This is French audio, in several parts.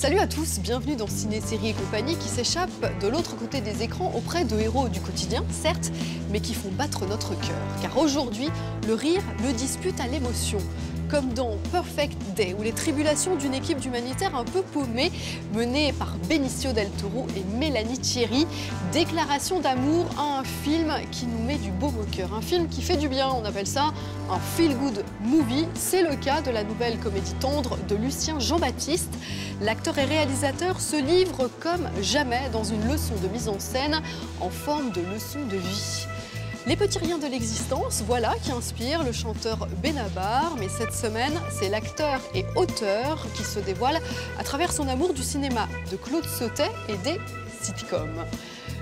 Salut à tous, bienvenue dans Ciné, Série et compagnie qui s'échappe de l'autre côté des écrans auprès de héros du quotidien, certes, mais qui font battre notre cœur. Car aujourd'hui, le rire le dispute à l'émotion. Comme dans Perfect Day, où les tribulations d'une équipe d'humanitaires un peu paumée, menée par Benicio del Toro et Mélanie Thierry, déclaration d'amour à un film qui nous met du baume au cœur. Un film qui fait du bien, on appelle ça un feel-good movie. C'est le cas de la nouvelle comédie tendre de Lucien Jean-Baptiste. L'acteur et réalisateur se livre comme jamais dans une leçon de mise en scène en forme de leçon de vie. Les petits riens de l'existence, voilà qui inspire le chanteur Benabar. Mais cette semaine, c'est l'acteur et auteur qui se dévoile à travers son amour du cinéma de Claude Sautet et des sitcoms.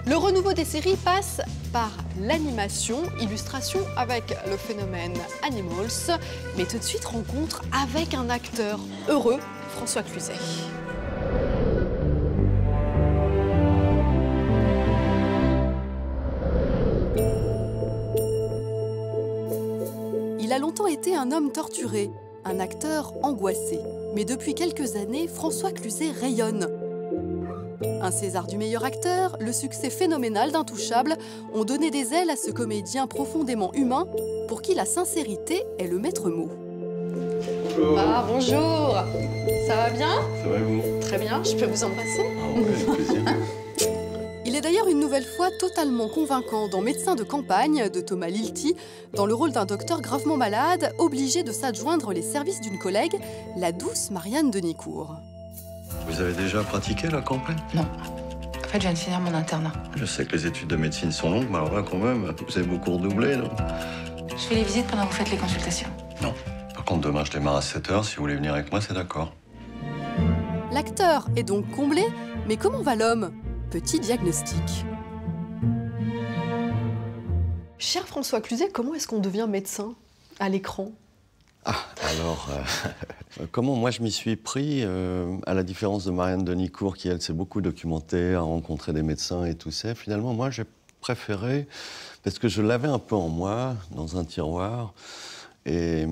Le renouveau des séries passe par l'animation, illustration avec le phénomène Animals. Mais tout de suite, rencontre avec un acteur heureux, François Cluzet. Il a longtemps été un homme torturé, un acteur angoissé. Mais depuis quelques années, François Cluzet rayonne. Un César du meilleur acteur, le succès phénoménal d'Intouchable ont donné des ailes à ce comédien profondément humain pour qui la sincérité est le maître mot. Bonjour. Ah, bonjour. Ça va bien? Ça va vous? Très bien, je peux vous embrasser? Ah, ouais, avec plaisir. Il est d'ailleurs une nouvelle fois totalement convaincant dans Médecin de campagne de Thomas Lilti, dans le rôle d'un docteur gravement malade, obligé de s'adjoindre les services d'une collègue, la douce Marianne Denicourt. Vous avez déjà pratiqué la campagne? Non. En fait, je viens de finir mon internat. Je sais que les études de médecine sont longues, mais alors là, quand même, vous avez beaucoup redoublé, non? Je fais les visites pendant que vous faites les consultations. Non. Par contre, demain, je démarre à 7 h. Si vous voulez venir avec moi, c'est d'accord. L'acteur est donc comblé, mais comment va l'homme? Petit diagnostic. Cher François Cluzet, comment est-ce qu'on devient médecin à l'écran? Alors, comment moi je m'y suis pris, à la différence de Marianne Denicourt, qui elle s'est beaucoup documentée, a rencontré des médecins et tout ça, finalement moi j'ai préféré, parce que je l'avais un peu en moi, dans un tiroir, et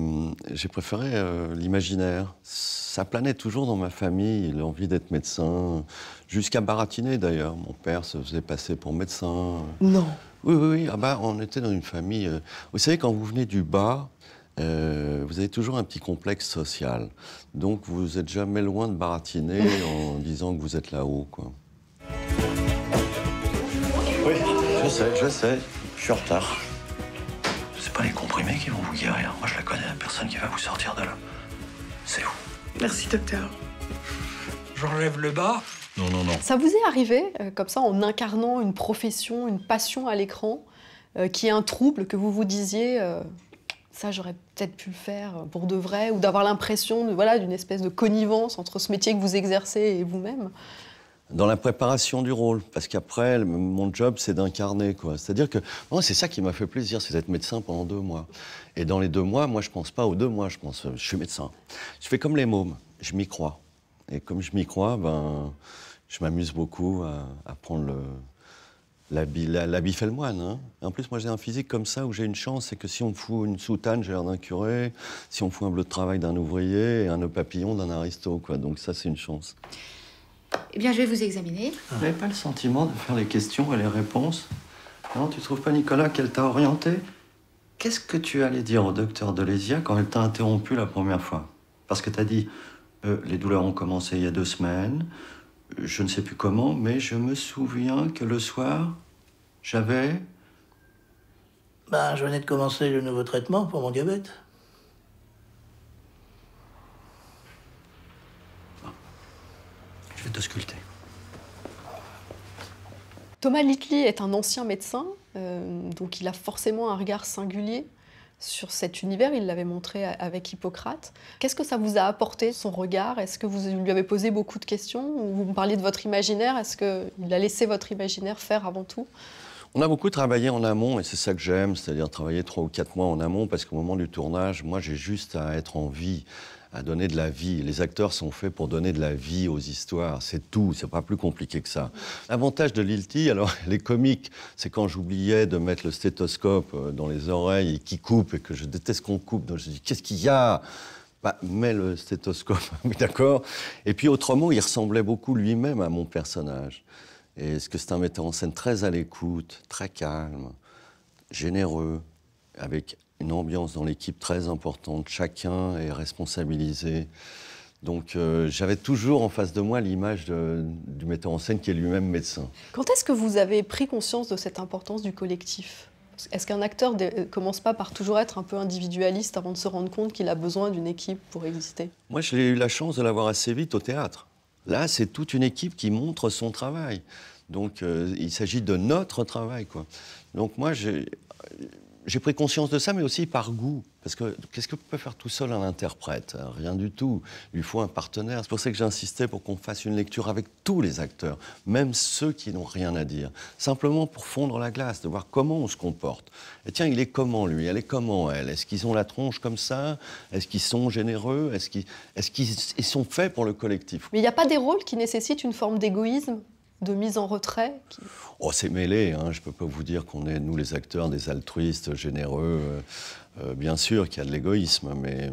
j'ai préféré l'imaginaire. Ça planait toujours dans ma famille, l'envie d'être médecin, jusqu'à baratiner d'ailleurs. Mon père se faisait passer pour médecin. Non. Oui. Ah bah, on était dans une famille... Vous savez, quand vous venez du bas, vous avez toujours un petit complexe social. Donc vous n'êtes jamais loin de baratiner en disant que vous êtes là-haut, quoi. Oui, je sais. Je suis en retard. C'est pas les comprimés qui vont vous guérir. Moi, je la connais, la personne qui va vous sortir de là. C'est vous. Merci, docteur. J'enlève le bas. Non. Ça vous est arrivé, comme ça, en incarnant une profession, une passion à l'écran, qui est un trouble, que vous vous disiez ça, j'aurais peut-être pu le faire pour de vrai, ou d'avoir l'impression d'une espèce de connivence entre ce métier que vous exercez et vous-même? Dans la préparation du rôle, parce qu'après, mon job, c'est d'incarner, quoi. C'est-à-dire que moi, c'est ça qui m'a fait plaisir, c'est d'être médecin pendant 2 mois. Et dans les 2 mois, moi, je pense pas aux 2 mois, je pense, je suis médecin. Je fais comme les mômes, je m'y crois. Et comme je m'y crois, je m'amuse beaucoup à prendre l'habit fait le moine. Hein. En plus, moi, j'ai un physique comme ça où j'ai une chance, c'est que si on me fout une soutane, j'ai l'air d'un curé. Si on me fout un bleu de travail d'un ouvrier et un nœud papillon d'un aristo, quoi. Donc ça, c'est une chance. Eh bien, je vais vous examiner. Vous n'avez pas le sentiment de faire les questions et les réponses? Non, tu trouves pas, Nicolas, qu'elle t'a orienté? Qu'est-ce que tu allais dire au docteur Delésia quand elle t'a interrompu la première fois? Parce que t'as dit, les douleurs ont commencé il y a 2 semaines, je ne sais plus comment, mais je me souviens que le soir, j'avais... Je venais de commencer le nouveau traitement pour mon diabète. Je vais te sculpter. Thomas Lilti est un ancien médecin, donc il a forcément un regard singulier sur cet univers. Il l'avait montré avec Hippocrate. Qu'est-ce que ça vous a apporté, son regard? Est-ce que vous lui avez posé beaucoup de questions? Vous me parliez de votre imaginaire. Est-ce qu'il a laissé votre imaginaire faire avant tout? On a beaucoup travaillé en amont, et c'est ça que j'aime, c'est-à-dire travailler 3 ou 4 mois en amont, parce qu'au moment du tournage, moi, j'ai juste à être en vie, à donner de la vie. Les acteurs sont faits pour donner de la vie aux histoires, c'est tout, c'est pas plus compliqué que ça. L'avantage de Lilti, alors, les comiques, c'est quand j'oubliais de mettre le stéthoscope dans les oreilles et qui coupe, et que je déteste qu'on coupe, donc je dis, qu'est-ce qu'il y a? Bah, mets le stéthoscope, oui, d'accord. Et puis autrement, il ressemblait beaucoup lui-même à mon personnage. Et parce que c'est un metteur en scène très à l'écoute, très calme, généreux, avec une ambiance dans l'équipe très importante. Chacun est responsabilisé. Donc j'avais toujours en face de moi l'image du metteur en scène qui est lui-même médecin. Quand est-ce que vous avez pris conscience de cette importance du collectif? Est-ce qu'un acteur ne commence pas par toujours être un peu individualiste avant de se rendre compte qu'il a besoin d'une équipe pour exister? Moi, j'ai eu la chance de l'avoir assez vite au théâtre. Là, c'est toute une équipe qui montre son travail. Donc, il s'agit de notre travail, quoi. Donc, moi, j'ai pris conscience de ça, mais aussi par goût. Parce que qu'est-ce que peut faire tout seul un interprète? Rien du tout. Il lui faut un partenaire. C'est pour ça que j'insistais pour qu'on fasse une lecture avec tous les acteurs, même ceux qui n'ont rien à dire. Simplement pour fondre la glace, de voir comment on se comporte. Et tiens, il est comment lui? Elle est comment elle? Est-ce qu'ils ont la tronche comme ça? Est-ce qu'ils sont généreux? Est-ce qu'ils sont faits pour le collectif? Mais il n'y a pas des rôles qui nécessitent une forme d'égoïsme, de mise en retrait Oh, c'est mêlé, hein. Je ne peux pas vous dire qu'on est, nous les acteurs, des altruistes généreux. Bien sûr qu'il y a de l'égoïsme, mais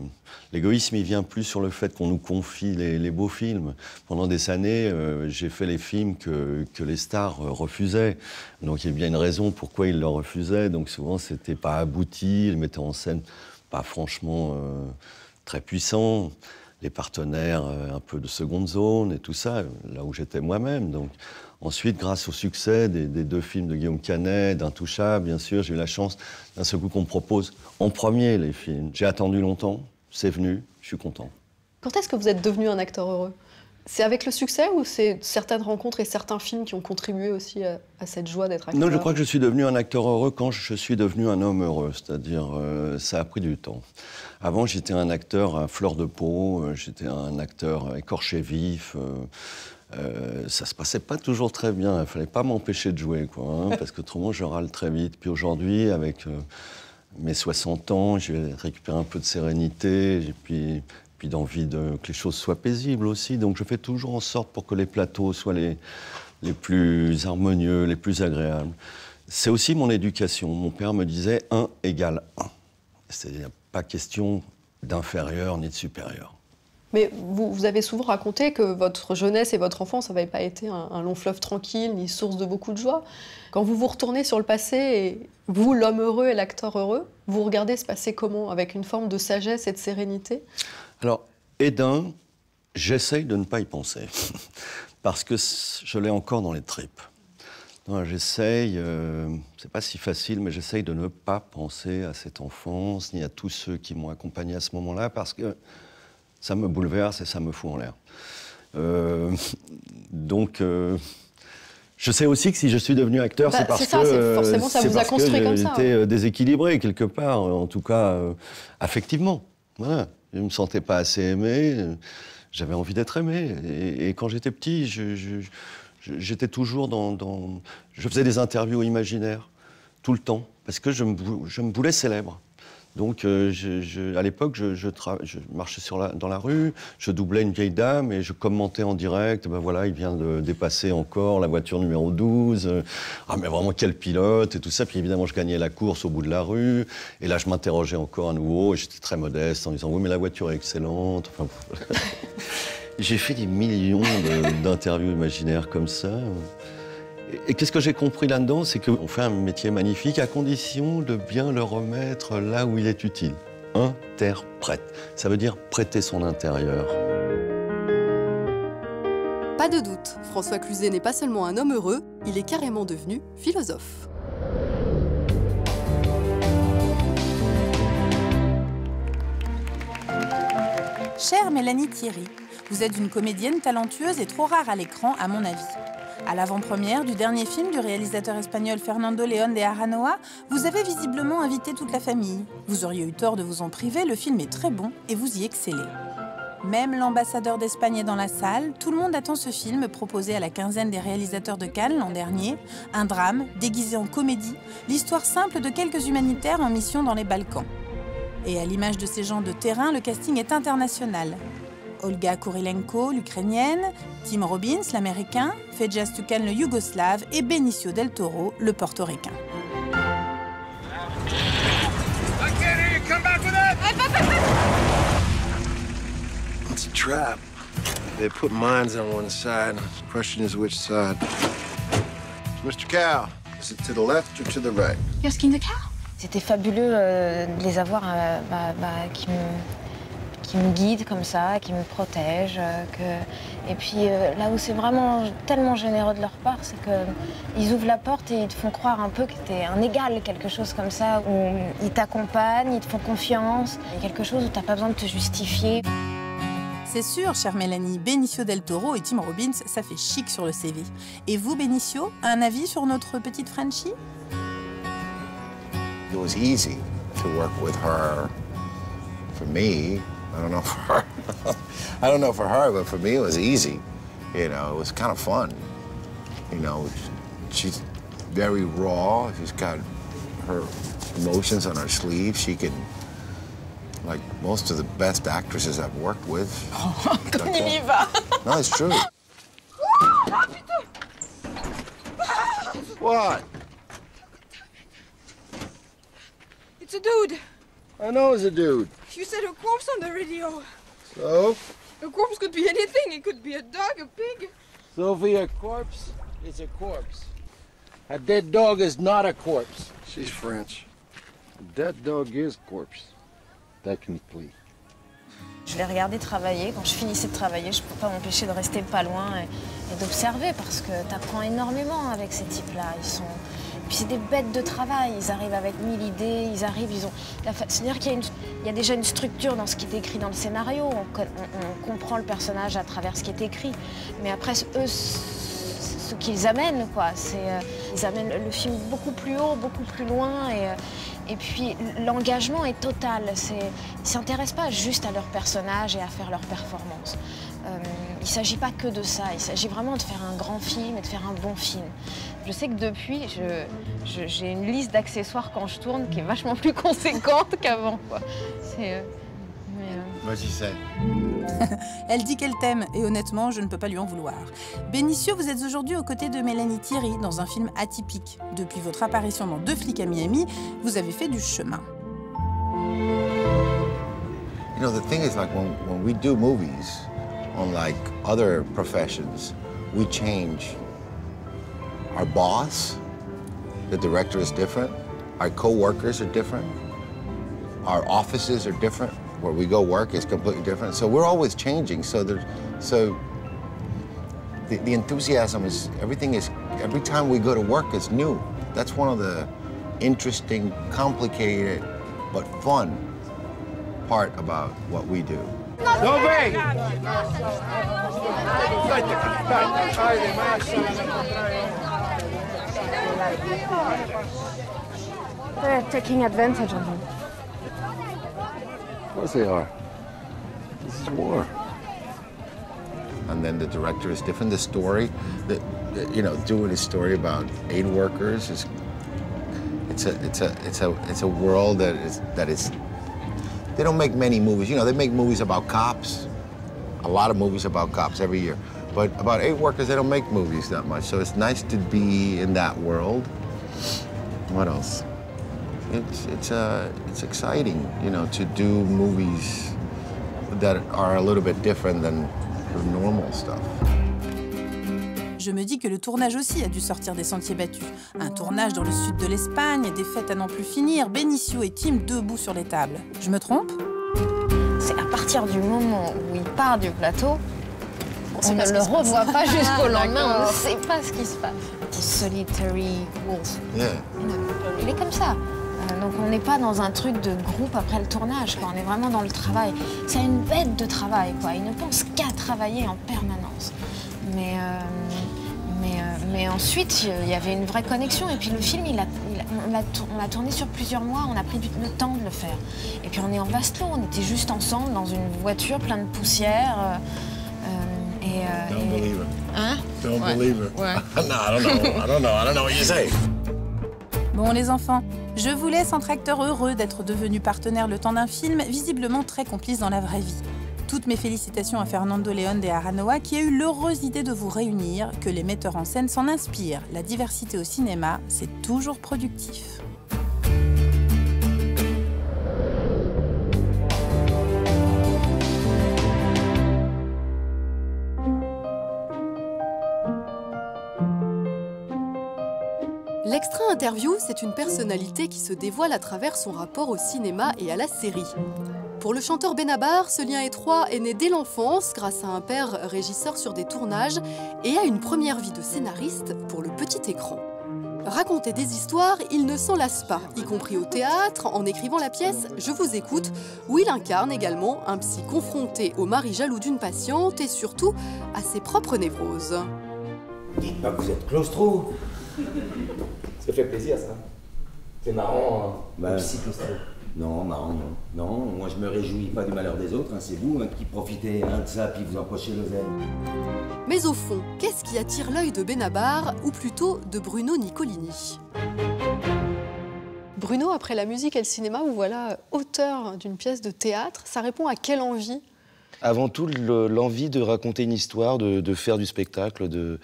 l'égoïsme, il vient plus sur le fait qu'on nous confie les beaux films. Pendant des années, j'ai fait les films que les stars refusaient. Donc il y a bien une raison pourquoi ils le refusaient. Donc souvent, c'était pas abouti, ils mettaient en scène pas franchement très puissant. Les partenaires un peu de seconde zone et tout ça, là où j'étais moi-même. Donc, ensuite, grâce au succès des deux films de Guillaume Canet, d'Intouchable, bien sûr, j'ai eu la chance d'un seul coup qu'on me propose en premier les films. J'ai attendu longtemps, c'est venu, je suis content. Quand est-ce que vous êtes devenu un acteur heureux? C'est avec le succès ou c'est certaines rencontres et certains films qui ont contribué aussi à cette joie d'être acteur? Non, je crois que je suis devenu un acteur heureux quand je suis devenu un homme heureux. C'est-à-dire, ça a pris du temps. Avant, j'étais un acteur à fleur de peau, j'étais un acteur écorché vif. Ça se passait pas toujours très bien. Il fallait pas m'empêcher de jouer, quoi, hein, parce qu'autrement, je râle très vite. Puis aujourd'hui, avec mes 60 ans, j'ai récupéré un peu de sérénité, et puis d'envie que les choses soient paisibles aussi. Donc je fais toujours en sorte pour que les plateaux soient les plus harmonieux, les plus agréables. C'est aussi mon éducation. Mon père me disait 1 égale 1. C'est-à-dire pas question d'inférieur ni de supérieur. Mais vous avez souvent raconté que votre jeunesse et votre enfance n'avaient pas été un long fleuve tranquille, ni source de beaucoup de joie. Quand vous vous retournez sur le passé, et vous, l'homme heureux et l'acteur heureux, vous regardez ce passé comment? Avec une forme de sagesse et de sérénité? Alors, Éden, j'essaye de ne pas y penser, parce que je l'ai encore dans les tripes. J'essaye, c'est pas si facile, mais j'essaye de ne pas penser à cette enfance, ni à tous ceux qui m'ont accompagné à ce moment-là, parce que ça me bouleverse et ça me fout en l'air. Donc, je sais aussi que si je suis devenu acteur, c'est parce que forcément, ça vous a construit comme ça. J'étais déséquilibré quelque part, en tout cas affectivement. Voilà. Je ne me sentais pas assez aimé, j'avais envie d'être aimé. Et quand j'étais petit, j'étais toujours je faisais des interviews imaginaires, tout le temps, parce que je me voulais célèbre. Donc, à l'époque, je marchais dans la rue, je doublais une vieille dame et je commentais en direct. Ben voilà, il vient de dépasser encore la voiture numéro 12. Ah, mais vraiment, quel pilote et tout ça. Puis évidemment, je gagnais la course au bout de la rue. Et là, je m'interrogeais encore à nouveau. Et j'étais très modeste en disant oui, mais la voiture est excellente. Enfin, j'ai fait des millions d'interviews imaginaires comme ça. Et qu'est-ce que j'ai compris là-dedans? C'est qu'on fait un métier magnifique à condition de bien le remettre là où il est utile. Interprète. Ça veut dire prêter son intérieur. Pas de doute, François Cluzet n'est pas seulement un homme heureux, il est carrément devenu philosophe. Chère Mélanie Thierry, vous êtes une comédienne talentueuse et trop rare à l'écran, à mon avis. À l'avant-première du dernier film du réalisateur espagnol Fernando León de Aranoa, vous avez visiblement invité toute la famille. Vous auriez eu tort de vous en priver, le film est très bon et vous y excellez. Même l'ambassadeur d'Espagne est dans la salle, tout le monde attend ce film proposé à la quinzaine des réalisateurs de Cannes l'an dernier. Un drame, déguisé en comédie, l'histoire simple de quelques humanitaires en mission dans les Balkans. Et à l'image de ces gens de terrain, le casting est international. Olga Kurilenko, l'Ukrainienne, Tim Robbins, l'Américain, Fejas Tucan, le Yougoslave et Benicio del Toro, le Portoricain. trap. They put mines on one side. The question is which side. Mr. Cow, is it to the left or to the right? You're skin the cow? C'était fabuleux de les avoir qui me guident comme ça, qui me protègent. Et puis là où c'est vraiment tellement généreux de leur part, c'est qu'ils ouvrent la porte et ils te font croire un peu que t'es un égal, quelque chose comme ça, où ils t'accompagnent, ils te font confiance. Il y a quelque chose où t'as pas besoin de te justifier. C'est sûr, chère Mélanie, Benicio del Toro et Tim Robbins, ça fait chic sur le CV. Et vous, Benicio, un avis sur notre petite Frenchie? It was easy to work with her. For me, I don't know for her. I don't know for her, but for me it was easy. You know, it was kind of fun. You know, she's very raw. She's got her emotions on her sleeve. She can, like most of the best actresses I've worked with. Oh, comme il y va. No, it's true. What? It's a dude. I know it's a dude. You said a corpse on the radio. So? A corpse could be anything. It could be a dog, a pig. Sophie, a corpse is a corpse. A dead dog is not a corpse. She's French. A dead dog is corpse. Technically. Je les regardais travailler. Quand je finissais de travailler, je ne pouvais pas m'empêcher de rester pas loin et d'observer parce que tu apprends énormément avec ces types-là. Puis c'est des bêtes de travail, ils arrivent avec 1000 idées, c'est-à-dire qu'il y a déjà une structure dans ce qui est écrit dans le scénario, on comprend le personnage à travers ce qui est écrit, mais après, eux, ce qu'ils amènent, quoi, ils amènent le film beaucoup plus haut, beaucoup plus loin, et puis l'engagement est total, ils ne s'intéressent pas juste à leur personnage et à faire leur performance. Il ne s'agit pas que de ça, il s'agit vraiment de faire un grand film et de faire un bon film. Je sais que depuis, j'ai une liste d'accessoires quand je tourne qui est vachement plus conséquente qu'avant. Vas-y, c'est. Elle dit qu'elle t'aime et honnêtement, je ne peux pas lui en vouloir. Benicio, vous êtes aujourd'hui aux côtés de Mélanie Thierry dans un film atypique. Depuis votre apparition dans 2 flics à Miami, vous avez fait du chemin. You know, the thing is, like, when we do movies, unlike other professions, we change. Our boss, the director is different. Our co-workers are different. Our offices are different. Where we go work is completely different. So we're always changing. So the enthusiasm is, every time we go to work, it's new. That's one of the interesting, complicated, but fun part about what we do. They're taking advantage of him. Of course they are. This is war. And then the director is different. The story, you know, doing a story about aid workers is, it's a world that is. They don't make many movies. You know, they make movies about cops. A lot of movies about cops every year. But about aid workers, they don't make movies that much. So it's nice to be in that world. What else? It's exciting, you know, to do movies that are a little bit different than the normal stuff. Je me dis que le tournage aussi a dû sortir des sentiers battus. Un tournage dans le sud de l'Espagne, des fêtes à n'en plus finir, Benicio et Tim debout sur les tables. Je me trompe? C'est à partir du moment où il part du plateau, on ne le revoit pas jusqu'au lendemain, on ne sait pas ce qui se passe. Solitary Wolf. Yeah. Il est comme ça. Donc on n'est pas dans un truc de groupe après le tournage, quoi. On est vraiment dans le travail. C'est une bête de travail, quoi. Il ne pense qu'à travailler en permanence. Mais ensuite, il y avait une vraie connexion. Et puis le film, on l'a tourné sur plusieurs mois. On a pris le temps de le faire. Et puis on est en vase clos. On était juste ensemble dans une voiture pleine de poussière. Don't believe it. Hein? Don't believe it. Ouais. No, I don't know what you say. Bon les enfants, je vous laisse entre acteurs heureux d'être devenus partenaires le temps d'un film, visiblement très complices dans la vraie vie. Toutes mes félicitations à Fernando León de Aranoa qui a eu l'heureuse idée de vous réunir, que les metteurs en scène s'en inspirent. La diversité au cinéma, c'est toujours productif. Extra Interview, c'est une personnalité qui se dévoile à travers son rapport au cinéma et à la série. Pour le chanteur Benabar, ce lien étroit est né dès l'enfance grâce à un père régisseur sur des tournages et à une première vie de scénariste pour le petit écran. Raconter des histoires, il ne s'en lasse pas, y compris au théâtre, en écrivant la pièce « Je vous écoute », où il incarne également un psy confronté au mari jaloux d'une patiente et surtout à ses propres névroses. Dites pas que vous êtes claustro. Ça fait plaisir, ça. C'est marrant, hein, psy claustro. Non, marrant, non. Non, moi je me réjouis pas du malheur des autres, hein. C'est vous qui profitez de ça puis vous emprochez l'oseille. Mais au fond, qu'est-ce qui attire l'œil de Benabar, ou plutôt de Bruno Nicolini? Bruno, après la musique et le cinéma, vous voilà auteur d'une pièce de théâtre. Ça répond à quelle envie? Avant tout, l'envie de raconter une histoire, de faire du spectacle, de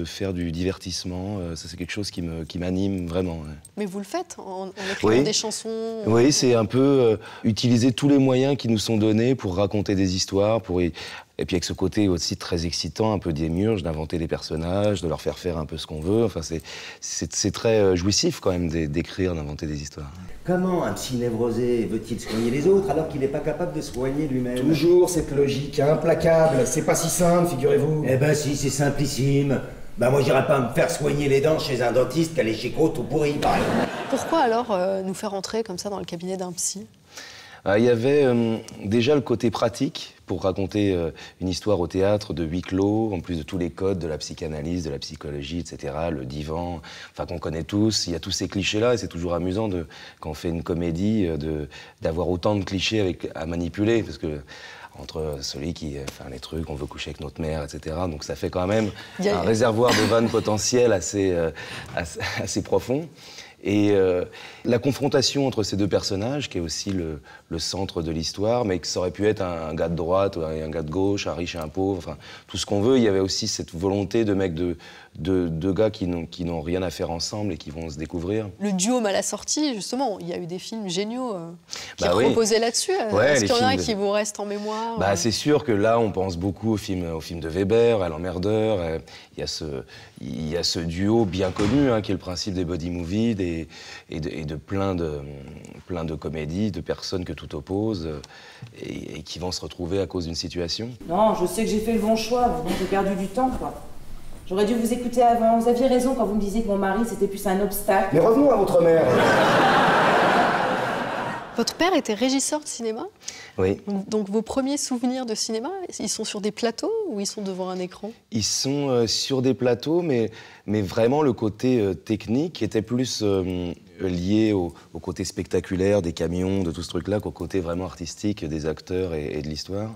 faire du divertissement. Ça, c'est quelque chose qui m'anime vraiment. Ouais. Mais vous le faites en écrivant des chansons? Oui, c'est un peu utiliser tous les moyens qui nous sont donnés pour raconter des histoires, et puis avec ce côté aussi très excitant, un peu démiurge, d'inventer des personnages, de leur faire un peu ce qu'on veut. Enfin, c'est très jouissif quand même d'écrire, d'inventer des histoires. Comment un psy névrosé veut-il soigner les autres alors qu'il n'est pas capable de soigner lui-même? Toujours cette logique implacable. C'est pas si simple, figurez-vous. Eh ben si, c'est simplissime. Ben moi j'irais pas me faire soigner les dents chez un dentiste qu'aller chez Côte ou pourri, par exemple. Pourquoi alors nous faire entrer comme ça dans le cabinet d'un psy? Il y avait déjà le côté pratique pour raconter une histoire au théâtre de huis clos, en plus de tous les codes de la psychanalyse, de la psychologie, etc., le divan, enfin qu'on connaît tous. Il y a tous ces clichés-là et c'est toujours amusant quand on fait une comédie d'avoir autant de clichés à manipuler, parce que entre celui qui fait les trucs, on veut coucher avec notre mère, etc. Donc ça fait quand même un réservoir de vannes potentielles assez profond. Et la confrontation entre ces deux personnages, qui est aussi le centre de l'histoire, mais que ça aurait pu être un gars de droite, ou un gars de gauche, un riche et un pauvre, enfin, tout ce qu'on veut. Il y avait aussi cette volonté de mecs de gars qui n'ont rien à faire ensemble et qui vont se découvrir. Le duo à la sortie, justement, il y a eu des films géniaux qui reposaient là-dessus. Est-ce qu'il y en a qui vous restent en mémoire? C'est sûr que là, on pense beaucoup au film de Weber, à l'emmerdeur. Il y a ce duo bien connu, qui est le principe des body movies et de plein de comédies, de personnes que tout oppose et qui vont se retrouver à cause d'une situation. Non, je sais que j'ai fait le bon choix, mais bon, j'ai perdu du temps, quoi. J'aurais dû vous écouter avant. Vous aviez raison quand vous me disiez que mon mari, c'était plus un obstacle. Mais revenons à votre mère. Votre père était régisseur de cinéma? Oui. Donc vos premiers souvenirs de cinéma, ils sont sur des plateaux ou ils sont devant un écran? Ils sont sur des plateaux, mais vraiment le côté technique était plus lié au côté spectaculaire des camions, de tout ce truc-là, qu'au côté vraiment artistique des acteurs et de l'histoire.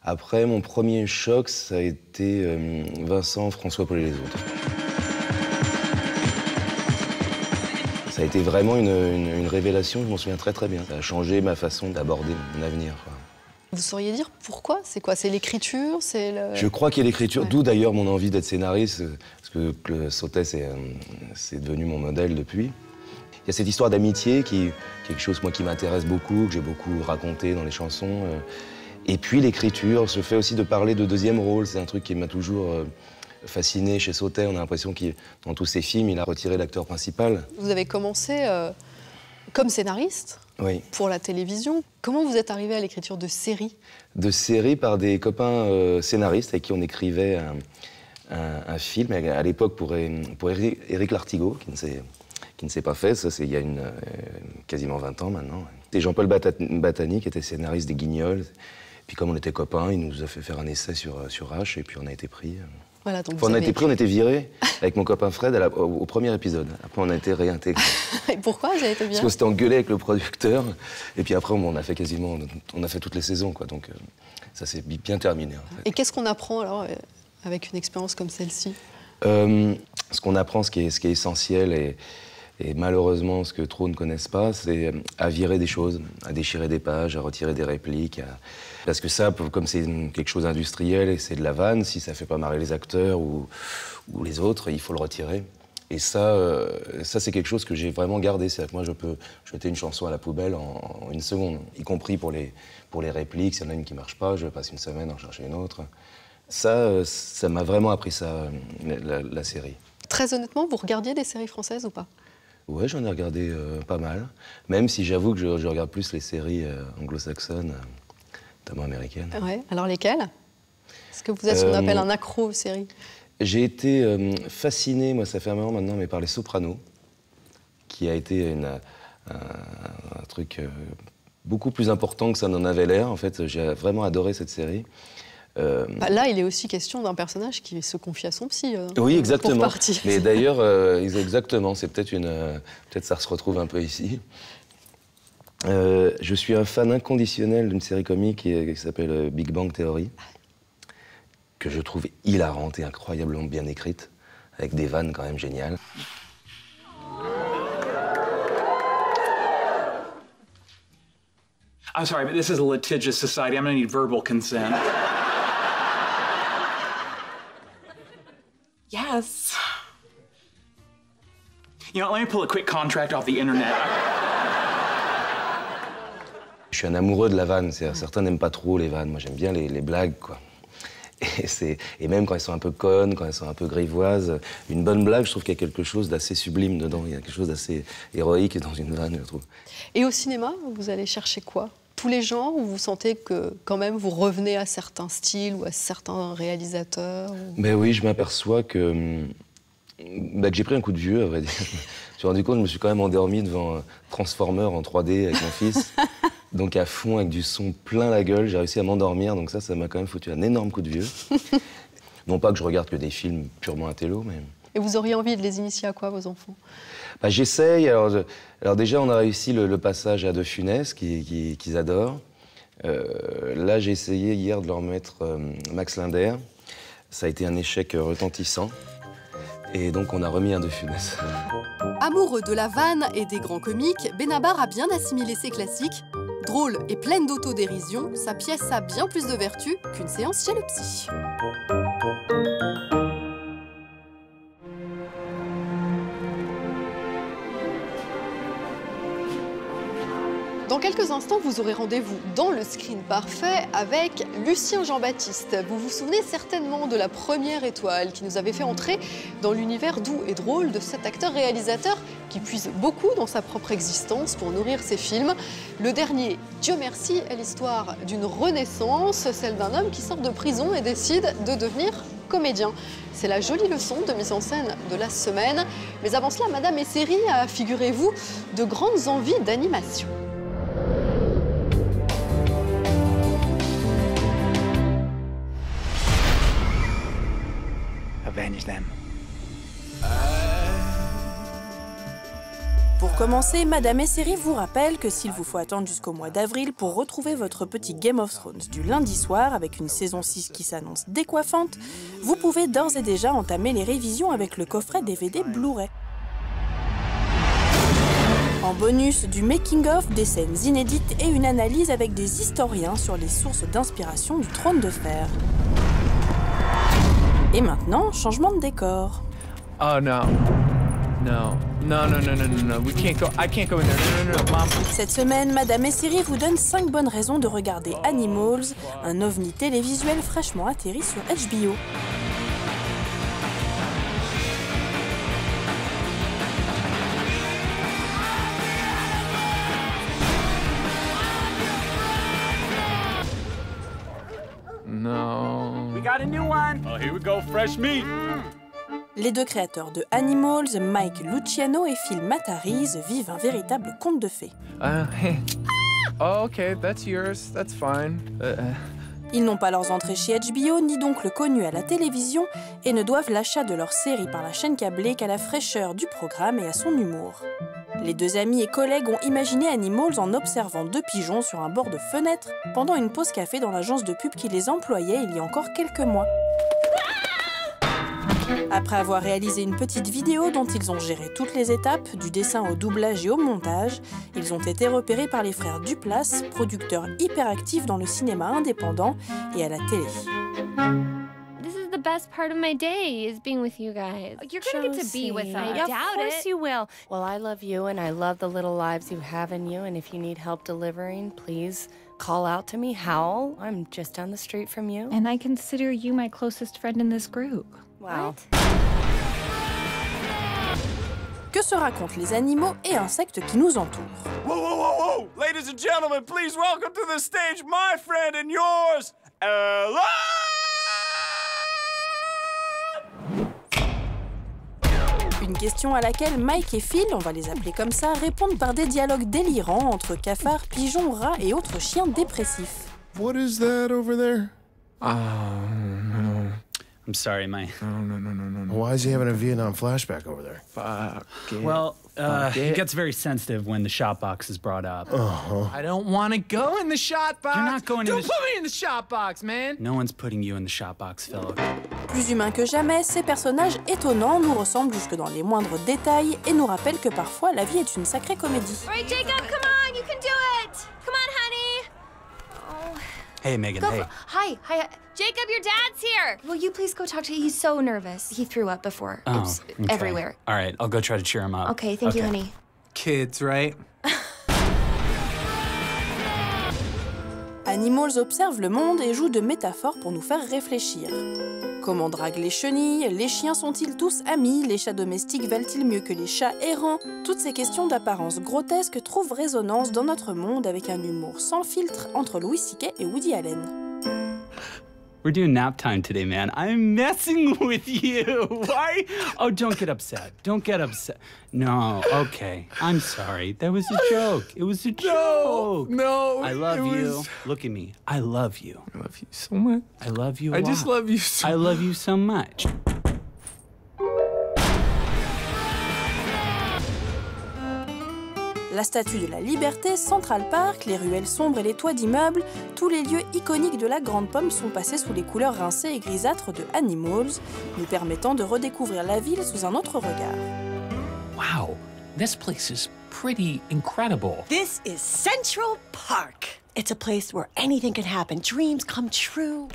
Après, mon premier choc, ça a été Vincent, François, Paul et les autres. Ça a été vraiment une révélation, je m'en souviens très très bien. Ça a changé ma façon d'aborder mon avenir, quoi. Vous sauriez dire pourquoi? C'est quoi? C'est l'écriture? Je crois qu'il y a l'écriture, d'où d'ailleurs mon envie d'être scénariste, parce que Sautet, c'est devenu mon modèle depuis. Il y a cette histoire d'amitié qui est quelque chose moi, qui m'intéresse beaucoup, que j'ai beaucoup raconté dans les chansons. Et puis l'écriture, ce fait aussi de parler de deuxième rôle, c'est un truc qui m'a toujours fasciné chez Sautet. On a l'impression que dans tous ses films, il a retiré l'acteur principal. Vous avez commencé comme scénariste pour la télévision. Comment vous êtes arrivé à l'écriture de séries? De séries par des copains scénaristes avec qui on écrivait un film, à l'époque pour Éric Lartigot, qui ne s'est pas fait, ça c'est il y a quasiment 20 ans maintenant. Et Jean-Paul Battani, qui était scénariste des Guignols. Puis comme on était copains, il nous a fait faire un essai sur H, et puis on a été pris. Voilà, donc on a été pris, on était virés avec mon copain Fred au premier épisode. Après, on a été réintégrés. Et pourquoi vous avez été bien? Parce qu'on s'était engueulé avec le producteur. Et puis après, on a fait toutes les saisons, quoi. Donc ça s'est bien terminé. En fait. Et qu'est-ce qu'on apprend alors avec une expérience comme celle-ci? Ce qu'on apprend, ce qui est essentiel et malheureusement, ce que trop ne connaissent pas, c'est à virer des choses, à déchirer des pages, à retirer des répliques. Parce que ça, comme c'est quelque chose d'industriel et c'est de la vanne, si ça fait pas marrer les acteurs ou les autres, il faut le retirer. Et ça c'est quelque chose que j'ai vraiment gardé. C'est-à-dire que moi, je peux jeter une chanson à la poubelle en une seconde, y compris pour les répliques. S'il y en a une qui marche pas, je passe une semaine à en chercher une autre. Ça m'a vraiment appris ça, la série. Très honnêtement, vous regardiez des séries françaises ou pas? Ouais, j'en ai regardé pas mal. Même si j'avoue que je regarde plus les séries anglo-saxonnes, notamment américaines. Ouais. Alors lesquelles? Est-ce que vous êtes ce qu'on appelle un accro aux séries? J'ai été fasciné, moi ça fait un moment maintenant, mais par Les Sopranos, qui a été un truc beaucoup plus important que ça n'en avait l'air. En fait, j'ai vraiment adoré cette série. Là, il est aussi question d'un personnage qui se confie à son psy. Oui, exactement. Pour partir. Mais d'ailleurs, exactement, c'est peut-être peut-être ça se retrouve un peu ici. Je suis un fan inconditionnel d'une série comique qui s'appelle Big Bang Theory, que je trouve hilarante et incroyablement bien écrite, avec des vannes quand même géniales. I'm sorry, but this is a litigious society. I'm gonna need verbal consent. Yes. You know, let me pull a quick contract off the internet. Je suis un amoureux de la vanne. Certains n'aiment pas trop les vannes. Moi, j'aime bien les blagues, quoi. Et même quand elles sont un peu connes, quand elles sont un peu grivoises, une bonne blague, je trouve qu'il y a quelque chose d'assez sublime dedans. Il y a quelque chose d'assez héroïque dans une vanne, je trouve. Et au cinéma, vous allez chercher quoi? Tous les genres, ou vous sentez que quand même vous revenez à certains styles ou à certains réalisateurs? Ben oui, je m'aperçois que j'ai pris un coup de vieux, à vrai dire. Je me suis rendu compte que je me suis quand même endormi devant Transformer en 3D avec mon fils. Donc à fond, avec du son plein la gueule, j'ai réussi à m'endormir. Donc ça m'a quand même foutu un énorme coup de vieux. Non pas que je regarde que des films purement intello, mais... Et vous auriez envie de les initier à quoi, vos enfants? J'essaye. Alors déjà, on a réussi le passage à De Funès, qu'ils adorent. Là, j'ai essayé hier de leur mettre Max Linder. Ça a été un échec retentissant. Et donc, on a remis un De Funès. Amoureux de la vanne et des grands comiques, Benabar a bien assimilé ses classiques. Drôle et pleine d'autodérision, sa pièce a bien plus de vertu qu'une séance chez le psy. Dans quelques instants, vous aurez rendez-vous dans le screen parfait avec Lucien Jean-Baptiste. Vous vous souvenez certainement de la première étoile qui nous avait fait entrer dans l'univers doux et drôle de cet acteur-réalisateur qui puise beaucoup dans sa propre existence pour nourrir ses films. Le dernier, Dieu merci, est l'histoire d'une renaissance, celle d'un homme qui sort de prison et décide de devenir comédien. C'est la jolie leçon de mise en scène de la semaine. Mais avant cela, Madame Esseri a, figurez-vous, de grandes envies d'animation. Avenge them. Pour commencer, Madame Esseri vous rappelle que s'il vous faut attendre jusqu'au mois d'avril pour retrouver votre petit Game of Thrones du lundi soir avec une saison 6 qui s'annonce décoiffante, vous pouvez d'ores et déjà entamer les révisions avec le coffret DVD Blu-ray. En bonus, du making-of, des scènes inédites et une analyse avec des historiens sur les sources d'inspiration du Trône de Fer. Et maintenant, changement de décor. Oh no. No. No. We can't go. I can't go in there. No, Mom. Cette semaine, Madame Esseri vous donne 5 bonnes raisons de regarder Animals, un ovni télévisuel fraîchement atterri sur HBO. No. We got a new one. Oh, here we go. Fresh meat. Les deux créateurs de Animals, Mike Luciano et Phil Matariz, vivent un véritable conte de fées. Oh, okay, that's yours. That's fine. Ils n'ont pas leurs entrées chez HBO, ni donc le connu à la télévision, et ne doivent l'achat de leur série par la chaîne câblée qu'à la fraîcheur du programme et à son humour. Les deux amis et collègues ont imaginé Animals en observant 2 pigeons sur un bord de fenêtre pendant une pause café dans l'agence de pub qui les employait il y a encore quelques mois. Après avoir réalisé une petite vidéo dont ils ont géré toutes les étapes, du dessin au doublage et au montage, ils ont été repérés par les frères Duplass, producteurs hyperactifs dans le cinéma indépendant et à la télé. This is the best part of my day, is being with you guys. You're gonna get to be with us. I doubt it. Of course you will. Well, I love you and I love the little lives you have in you, and if you need help delivering, please call out to me, Howl. I'm just down the street from you. And I consider you my closest friend in this group. Wow. que se racontent les animaux et insectes qui nous entourent. Whoa, whoa, whoa, whoa! Ladies and gentlemen, please welcome to the stage my friend and yours, Ella! Une question à laquelle Mike et Phil, on va les appeler comme ça, répondent par des dialogues délirants entre cafards, pigeons, rats et autres chiens dépressifs. What is that over there? No. I'm sorry, No. Why is he having a Vietnam flashback over there? Fuck it. Well, it gets very sensitive when the shot box is brought up. I don't want to go in the shot box. You're not going in Don't the... put me in the shot box, man. No one's putting you in the shot box, Philip. Plus humains que jamais, ces personnages étonnants nous ressemblent jusque dans les moindres détails et nous rappellent que parfois la vie est une sacrée comédie. All right, Jacob, come on, you can do it. Come on, honey. Oh. Hey, Megan, Go hey. Hi. Jacob, your dad's here. Will you please go talk to him? He's so nervous. He threw up before. Oh, It's okay. everywhere. All right, I'll go try to cheer him up. Okay, thank you, honey. Kids, right? Animals observe le monde et joue de métaphores pour nous faire réfléchir. Comment draguent les chenilles? Les chiens sont-ils tous amis? Les chats domestiques valent-ils mieux que les chats errants? Toutes ces questions d'apparence grotesque trouvent résonance dans notre monde avec un humour sans filtre entre Louis C.K. et Woody Allen. We're doing nap time today, man. I'm messing with you. Why? Oh, don't get upset. Don't get upset. No, okay. I'm sorry. That was a joke. It was a joke. No. I love you. Look at me. I love you. I love you so much. I love you a I lot. just love you so I love you so much. La Statue de la Liberté, Central Park, les ruelles sombres et les toits d'immeubles, tous les lieux iconiques de la Grande Pomme sont passés sous les couleurs rincées et grisâtres de Animals, nous permettant de redécouvrir la ville sous un autre regard. Wow, this place is pretty incredible. This is Central Park. It's a place where anything can happen. Dreams come true.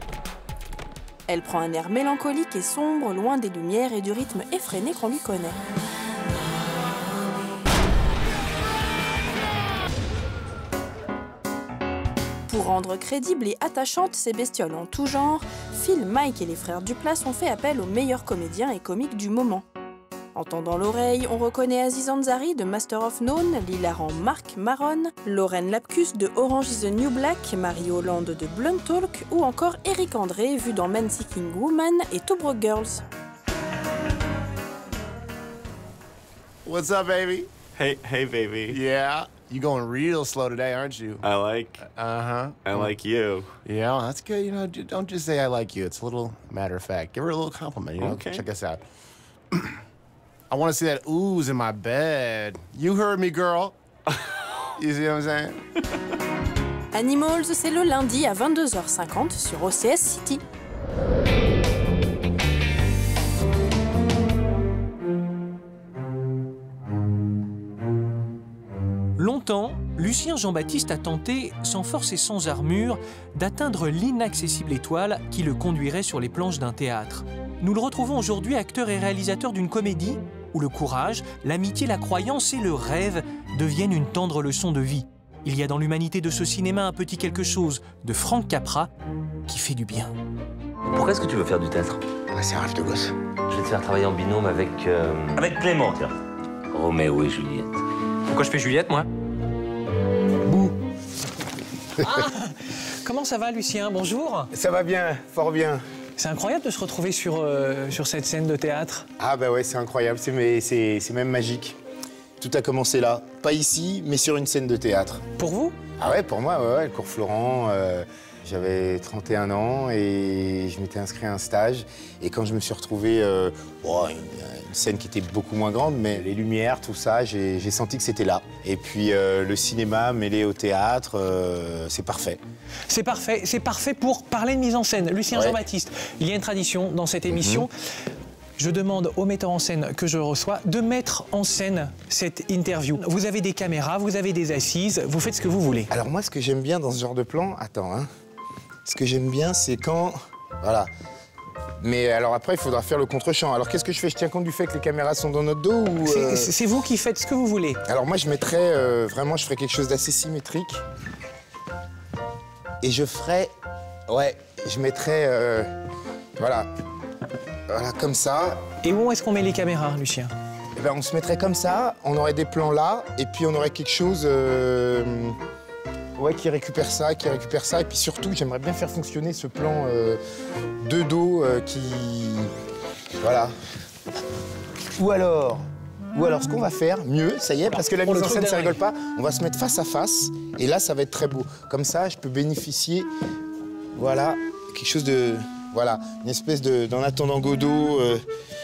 Elle prend un air mélancolique et sombre, loin des lumières et du rythme effréné qu'on lui connaît. Pour rendre crédibles et attachantes ces bestioles en tout genre, Phil, Mike et les frères Duplass ont fait appel aux meilleurs comédiens et comiques du moment. En tendant l'oreille, on reconnaît Aziz Ansari de Master of None, l'hilarant Mark Maron, Lauren Lapkus de Orange is the New Black, Marie Hollande de Blunt Talk ou encore Eric André vu dans Man Seeking Woman et Two Broke Girls. What's up, baby? Hey, baby. Yeah? You going real slow today, aren't you? I like you. Yeah, that's good. You know, don't just say I like you. It's a little matter of fact. Give her a little compliment, you know? Okay. Check us out. I want to see that ooze in my bed. You heard me, girl. You see what I'm saying? Animals, c'est le lundi à 22h50 sur OCS City. Longtemps, Lucien Jean-Baptiste a tenté, sans force et sans armure, d'atteindre l'inaccessible étoile qui le conduirait sur les planches d'un théâtre. Nous le retrouvons aujourd'hui acteur et réalisateur d'une comédie où le courage, l'amitié, la croyance et le rêve deviennent une tendre leçon de vie. Il y a dans l'humanité de ce cinéma un petit quelque chose de Frank Capra qui fait du bien. Pourquoi est-ce que tu veux faire du théâtre? C'est un rêve de gosse. Je vais te faire travailler en binôme avec Clément, tiens. Roméo et Juliette. Pourquoi je fais Juliette, moi? Comment ça va, Lucien? Bonjour. Ça va bien, fort bien. C'est incroyable de se retrouver sur cette scène de théâtre. Ah bah ouais, c'est incroyable, c'est même magique. Tout a commencé là, pas ici, mais sur une scène de théâtre. Pour vous? Ah ouais, pour moi, ouais, le cours Florent. J'avais 31 ans et je m'étais inscrit à un stage. Et quand je me suis retrouvé, une scène qui était beaucoup moins grande, mais les lumières, tout ça, j'ai senti que c'était là. Et puis le cinéma mêlé au théâtre, c'est parfait. C'est parfait pour parler de mise en scène. Lucien Jean-Baptiste, il y a une tradition dans cette émission. Je demande au metteur en scène que je reçois de mettre en scène cette interview. Vous avez des caméras, vous avez des assises, vous faites ce que vous voulez. Alors moi, ce que j'aime bien dans ce genre de plan, ce que j'aime bien, c'est quand... Voilà. Mais alors après, il faudra faire le contre-champ. Alors qu'est-ce que je fais? Je tiens compte du fait que les caméras sont dans notre dos ou... C'est vous qui faites ce que vous voulez. Alors moi, je mettrais... vraiment, je ferais quelque chose d'assez symétrique. Et je ferais... Ouais, je mettrais... Voilà, comme ça. Et où est-ce qu'on met les caméras, Lucien? Ben, on se mettrait comme ça, on aurait des plans là, et puis on aurait quelque chose ouais, qui récupère ça, et puis surtout, j'aimerais bien faire fonctionner ce plan de dos qui... Voilà. Ou alors, ce qu'on va faire, mieux, ça y est, parce que la mise en scène, ça rigole pas, on va se mettre face à face, et là, ça va être très beau. Comme ça, je peux bénéficier, voilà, quelque chose de... Voilà, une espèce de, d'en attendant Godot,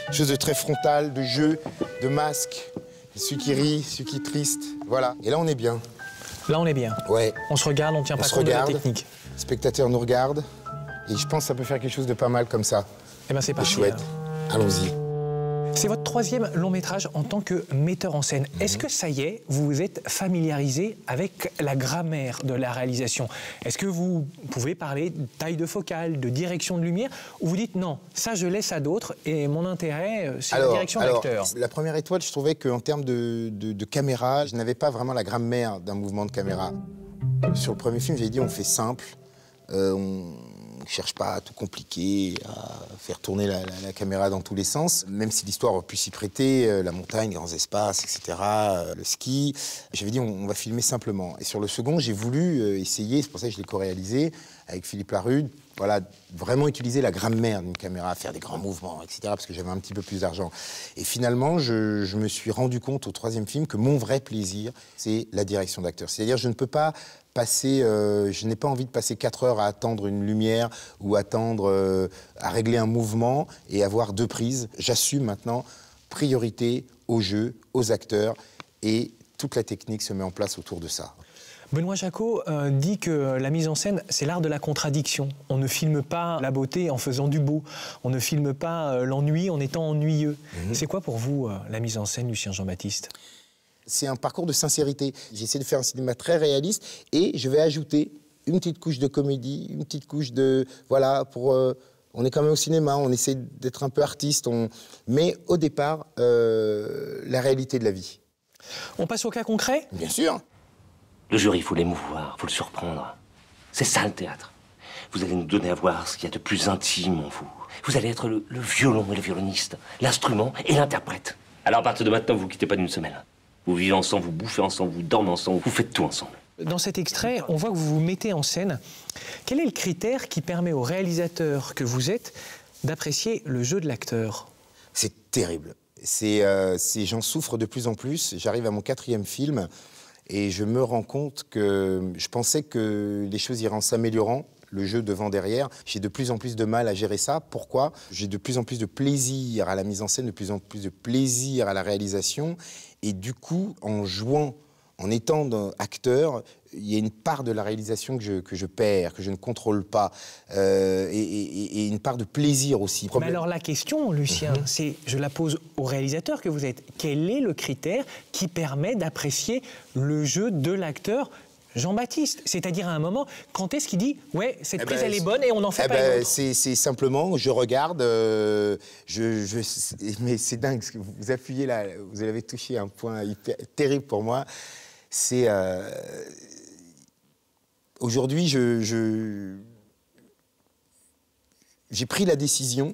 quelque chose de très frontal, de jeu, de masque, celui qui rit, celui qui est triste, voilà. Et là, on est bien. Là, on est bien. Ouais. On se regarde, on tient pas compte de la technique. Le spectateur nous regarde, et je pense que ça peut faire quelque chose de pas mal comme ça. Eh ben, c'est parti. Chouette. Allons-y. C'est votre 3e long métrage en tant que metteur en scène. Est-ce que ça y est, vous vous êtes familiarisé avec la grammaire de la réalisation? Est-ce que vous pouvez parler de taille de focale, de direction de lumière, ou vous dites non, ça je laisse à d'autres et mon intérêt c'est la direction d'acteur? La première étoile, je trouvais qu'en termes de caméra, je n'avais pas vraiment la grammaire d'un mouvement de caméra. Sur le premier film, j'ai dit on fait simple, on ne cherche pas à tout compliquer, à faire tourner la caméra dans tous les sens, même si l'histoire aurait pu s'y prêter, la montagne, grands espaces, etc., le ski. J'avais dit on va filmer simplement. Et sur le second, j'ai voulu essayer, c'est pour ça que je l'ai co-réalisé, avec Philippe Larude, voilà, vraiment utiliser la grammaire d'une caméra, faire des grands mouvements, etc., parce que j'avais un petit peu plus d'argent. Et finalement, je me suis rendu compte au 3e film que mon vrai plaisir, c'est la direction d'acteur. C'est-à-dire, je ne peux pas passer, je n'ai pas envie de passer 4 heures à attendre une lumière ou attendre à régler un mouvement et avoir 2 prises. J'assume maintenant priorité au jeu, aux acteurs, et toute la technique se met en place autour de ça. Benoît Jacot dit que la mise en scène, c'est l'art de la contradiction. On ne filme pas la beauté en faisant du beau. On ne filme pas l'ennui en étant ennuyeux. C'est quoi pour vous la mise en scène, Lucien Jean-Baptiste? C'est un parcours de sincérité. J'essaie de faire un cinéma très réaliste et je vais ajouter une petite couche de comédie, une petite couche de... Voilà, pour... on est quand même au cinéma, on essaie d'être un peu artiste, mais au départ, la réalité de la vie. On passe au cas concret? Bien sûr. Le jury, il faut l'émouvoir, il faut le surprendre. C'est ça le théâtre. Vous allez nous donner à voir ce qu'il y a de plus intime en vous. Vous allez être le violon et le violoniste, l'instrument et l'interprète. Alors à partir de maintenant, vous ne quittez pas d'une semaine. Vous vivez ensemble, vous bouffez ensemble, vous dormez ensemble, vous faites tout ensemble. Dans cet extrait, on voit que vous vous mettez en scène. Quel est le critère qui permet au réalisateur que vous êtes d'apprécier le jeu de l'acteur? C'est terrible. J'en souffre de plus en plus. J'arrive à mon 4e film et je me rends compte que je pensais que les choses iraient en s'améliorant, le jeu devant, derrière. J'ai de plus en plus de mal à gérer ça. Pourquoi? J'ai de plus en plus de plaisir à la mise en scène, de plus en plus de plaisir à la réalisation. Et du coup, en jouant, en étant acteur, il y a une part de la réalisation que je perds, que je ne contrôle pas, et une part de plaisir aussi. Mais alors la question, Lucien, c'est, je la pose au réalisateur que vous êtes. Quel est le critère qui permet d'apprécier le jeu de l'acteur Jean-Baptiste? C'est-à-dire à un moment, quand est-ce qu'il dit « ouais, cette prise elle est bonne et on n'en fait pas une autre » C'est simplement, je regarde, mais c'est dingue, ce que vous appuyez là, vous avez touché un point hyper terrible pour moi, c'est... Aujourd'hui, j'ai pris la décision,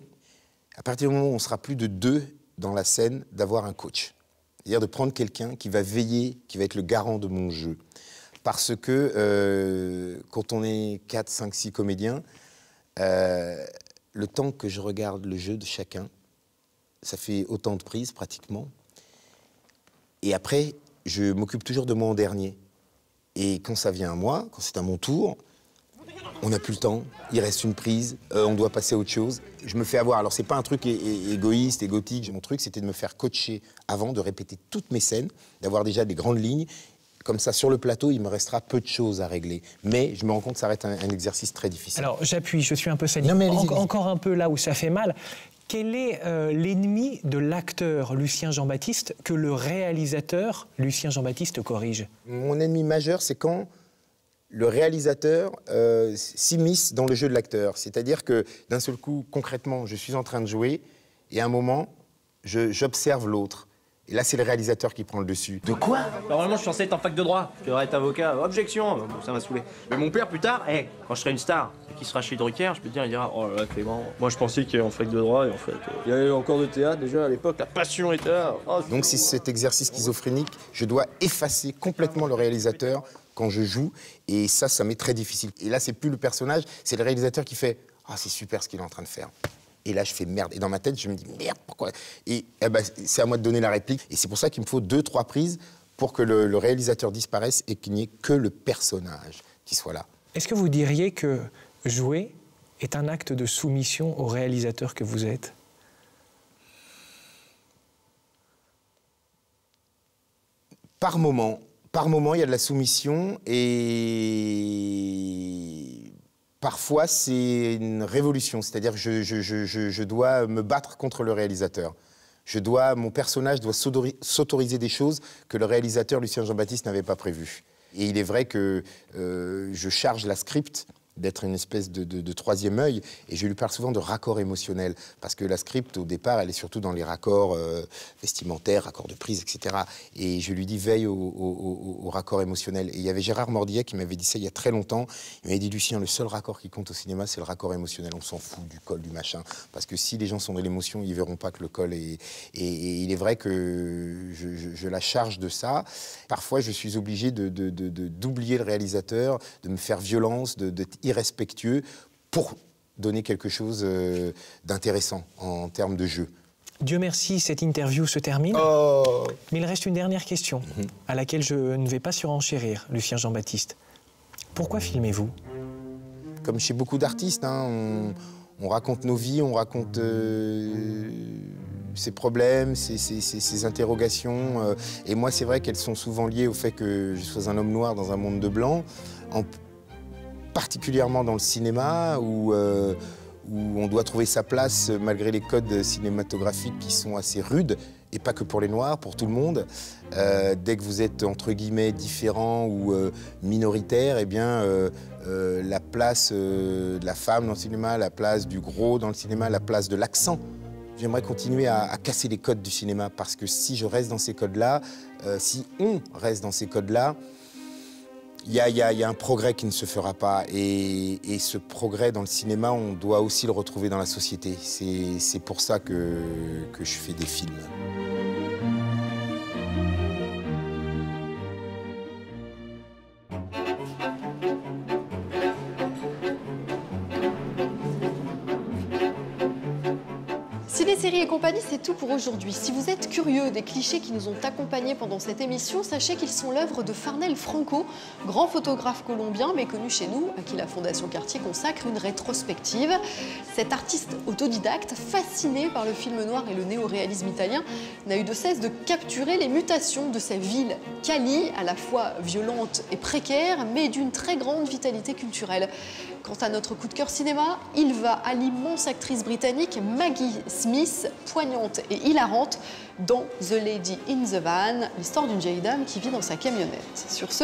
à partir du moment où on sera plus de 2 dans la scène, d'avoir un coach. C'est-à-dire de prendre quelqu'un qui va veiller, qui va être le garant de mon jeu. Parce que quand on est 4, 5, 6 comédiens, le temps que je regarde le jeu de chacun, ça fait autant de prises pratiquement. Et après, je m'occupe toujours de moi en dernier. Et quand ça vient à moi, quand c'est à mon tour, on n'a plus le temps, il reste une prise, on doit passer à autre chose. Je me fais avoir. Alors, c'est pas un truc égoïste, égotique. Mon truc, c'était de me faire coacher avant, de répéter toutes mes scènes, d'avoir déjà des grandes lignes. Comme ça, sur le plateau, il me restera peu de choses à régler. Mais je me rends compte que ça reste un exercice très difficile. Alors, j'appuie, je suis un peu sadique. Encore un peu là où ça fait mal. Quel est l'ennemi de l'acteur Lucien Jean-Baptiste que le réalisateur Lucien Jean-Baptiste corrige? Mon ennemi majeur, c'est quand le réalisateur s'immisce dans le jeu de l'acteur. C'est-à-dire que d'un seul coup, concrètement, je suis en train de jouer et à un moment, j'observe l'autre. Et là, c'est le réalisateur qui prend le dessus. De quoi? Normalement, je suis censé être en fac de droit. Je devrais être avocat. Objection. Bon, ça m'a saoulé. Mais mon père, plus tard, quand je serai une star, et qu'il sera chez Drucker, je peux te dire, il dira, oh là là, Clément, moi je pensais qu'il y avait en fac de droit, et en fait, il y avait encore de théâtre déjà à l'époque, la passion était là. Oh, donc c'est cet exercice schizophrénique, je dois effacer complètement le réalisateur quand je joue, et ça m'est très difficile. Et là, c'est plus le personnage, c'est le réalisateur qui fait, ah, c'est super ce qu'il est en train de faire. Et là, je fais merde. Et dans ma tête, je me dis, merde, pourquoi? Et c'est à moi de donner la réplique. Et c'est pour ça qu'il me faut 2-3 prises pour que le réalisateur disparaisse et qu'il n'y ait que le personnage qui soit là. Est-ce que vous diriez que jouer est un acte de soumission au réalisateur que vous êtes? Par moment, il y a de la soumission et parfois c'est une révolution, c'est-à-dire que je dois me battre contre le réalisateur. Mon personnage doit s'autoriser des choses que le réalisateur Lucien Jean-Baptiste n'avait pas prévues. Et il est vrai que je charge la script d'être une espèce de troisième œil, et je lui parle souvent de raccord émotionnel, parce que la script, au départ, elle est surtout dans les raccords vestimentaires, raccords de prise, etc. Et je lui dis, veille au raccord émotionnel. Et il y avait Gérard Mordillet qui m'avait dit ça il y a très longtemps. Il m'avait dit, Lucien, le seul raccord qui compte au cinéma, c'est le raccord émotionnel. On s'en fout du col, du machin, parce que si les gens sont dans l'émotion, ils verront pas que le col est... Et il est vrai que je la charge de ça. Parfois, je suis obligé d'oublier le réalisateur, de me faire violence, d'être irrespectueux pour donner quelque chose d'intéressant en termes de jeu. Dieu merci, cette interview se termine. Oh. Mais il reste une dernière question à laquelle je ne vais pas surenchérir, Lucien Jean-Baptiste. Pourquoi filmez-vous? Comme chez beaucoup d'artistes, hein, on raconte nos vies, on raconte ses problèmes, ses interrogations. Et moi, c'est vrai qu'elles sont souvent liées au fait que je sois un homme noir dans un monde de blanc. Particulièrement dans le cinéma, où on doit trouver sa place malgré les codes cinématographiques qui sont assez rudes, et pas que pour les Noirs, pour tout le monde. Dès que vous êtes, entre guillemets, différent ou minoritaire, eh bien, la place de la femme dans le cinéma, la place du gros dans le cinéma, la place de l'accent. J'aimerais continuer à casser les codes du cinéma, parce que si je reste dans ces codes-là, si on reste dans ces codes-là, il y a un progrès qui ne se fera pas, et ce progrès dans le cinéma, on doit aussi le retrouver dans la société. C'est pour ça que je fais des films. Ciné-série et compagnie, c'est tout pour aujourd'hui. Si vous êtes curieux des clichés qui nous ont accompagnés pendant cette émission, sachez qu'ils sont l'œuvre de Farnel Franco, grand photographe colombien méconnu chez nous, à qui la Fondation Cartier consacre une rétrospective. Cet artiste autodidacte, fasciné par le film noir et le néo-réalisme italien, n'a eu de cesse de capturer les mutations de sa ville. Cali, à la fois violente et précaire, mais d'une très grande vitalité culturelle. Quant à notre coup de cœur cinéma, il va à l'immense actrice britannique Maggie Smith, poignante et hilarante dans The Lady in the Van, l'histoire d'une vieille dame qui vit dans sa camionnette. Sur ce,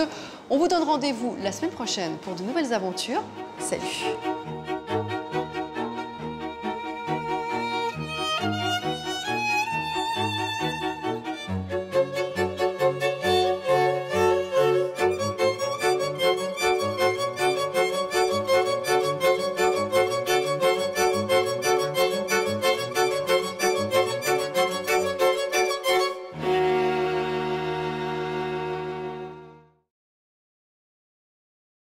on vous donne rendez-vous la semaine prochaine pour de nouvelles aventures. Salut!